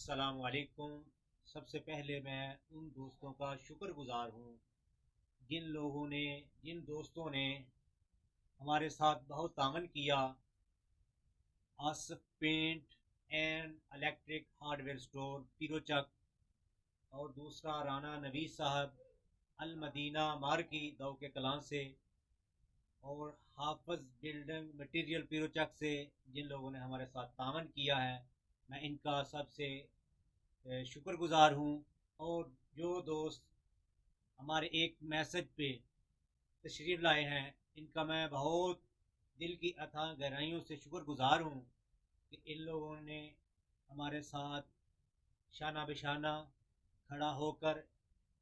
السلام علیکم۔ سب سے پہلے میں ان دوستوں کا شکر گزار ہوں جن دوستوں نے ہمارے ساتھ بہت تعاون کیا۔ Asif paint and electric hardware store Pirochak, اور دوسرا رانا نویز صاحب المدینہ مارکی دو کے کلان سے، اور حافظ بلڈنگ مٹیریل پیروچک سے، جن لوگوں نے ہمارے ساتھ تعاون کیا ہے۔ میں ان کا سب سے شکر گزار ہوں۔ اور جو دوست ہمارے ایک میسج پہ تشریف لائے ہیں، ان کا میں بہت دل کی اتھاہ گہرائیوں سے شکر گزار ہوں کہ ان لوگوں نے ہمارے ساتھ شانہ بشانہ کھڑا ہو کر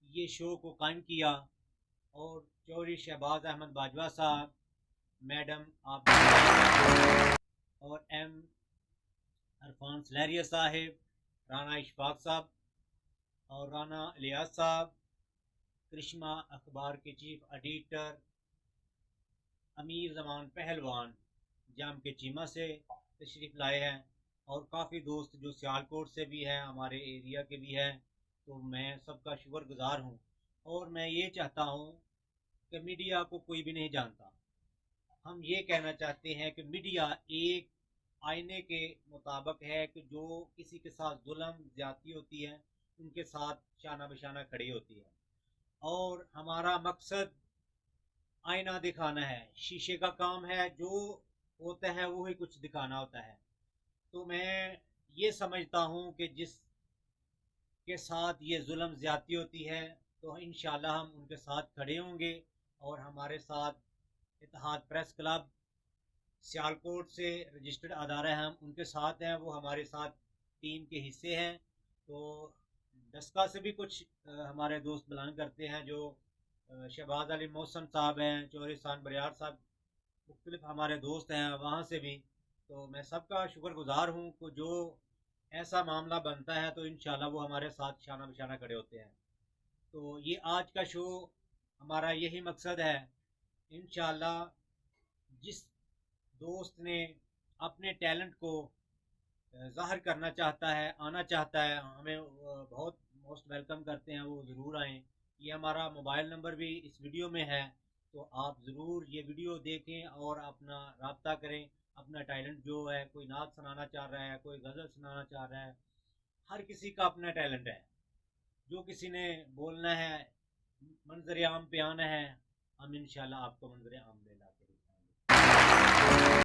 یہ شو کو قائم کیا۔ اور چوری شہباز احمد باجوہ صاحب، میڈم آپ، اور ایم عرفان سلیریہ صاحب، رانا اشفاق صاحب، اور رانا الیاس صاحب، کرشما اخبار کے چیف ایڈیٹر امیر زمان پہلوان جام کے چیمہ سے تشریف لائے ہیں، اور کافی دوست جو سیالکوٹ سے بھی ہیں، ہمارے ایریا کے بھی ہیں۔ تو میں سب کا شکر گزار ہوں۔ اور میں یہ چاہتا ہوں کہ میڈیا کو کوئی بھی نہیں جانتا، ہم یہ کہنا چاہتے ہیں کہ میڈیا ایک آئینے کے مطابق ہے کہ جو کسی کے ساتھ ظلم زیادتی ہوتی ہے ان کے ساتھ شانہ بشانہ کھڑی ہوتی ہے، اور ہمارا مقصد آئینہ دکھانا ہے، شیشے کا کام ہے، جو ہوتا ہے وہی کچھ دکھانا ہوتا ہے۔ تو میں یہ سمجھتا ہوں کہ جس کے ساتھ یہ ظلم زیادتی ہوتی ہے تو انشاءاللہ ہم ان کے ساتھ کھڑے ہوں گے، اور ہمارے ساتھ اتحاد پریس کلب سیالکوٹ سے رجسٹرڈ ادارہ ہیں، ہم ان کے ساتھ ہیں، وہ ہمارے ساتھ ٹیم کے حصے ہیں۔ تو ڈسکا سے بھی کچھ ہمارے دوست بلانگ کرتے ہیں، جو شہباز علی محسن صاحب ہیں، چورستان بریار صاحب، مختلف ہمارے دوست ہیں وہاں سے بھی۔ تو میں سب کا شکر گزار ہوں کہ جو ایسا معاملہ بنتا ہے تو انشاءاللہ وہ ہمارے ساتھ شانہ بشانہ کھڑے ہوتے ہیں۔ تو یہ آج کا شو ہمارا یہی مقصد ہے۔ انشاءاللہ جس دوست نے اپنے ٹیلنٹ کو ظاہر کرنا چاہتا ہے، آنا چاہتا ہے، ہمیں بہت موسٹ ویلکم کرتے ہیں، وہ ضرور آئیں۔ یہ ہمارا موبائل نمبر بھی اس ویڈیو میں ہے، تو آپ ضرور یہ ویڈیو دیکھیں اور اپنا رابطہ کریں۔ اپنا ٹیلنٹ جو ہے، کوئی نعت سنانا چاہ رہا ہے، کوئی غزل سنانا چاہ رہا ہے، ہر کسی کا اپنا ٹیلنٹ ہے۔ جو کسی نے بولنا ہے، منظر عام پہ آنا ہے، ہم انشاءاللہ آپ کو منظر عام دے لاتے ہیں۔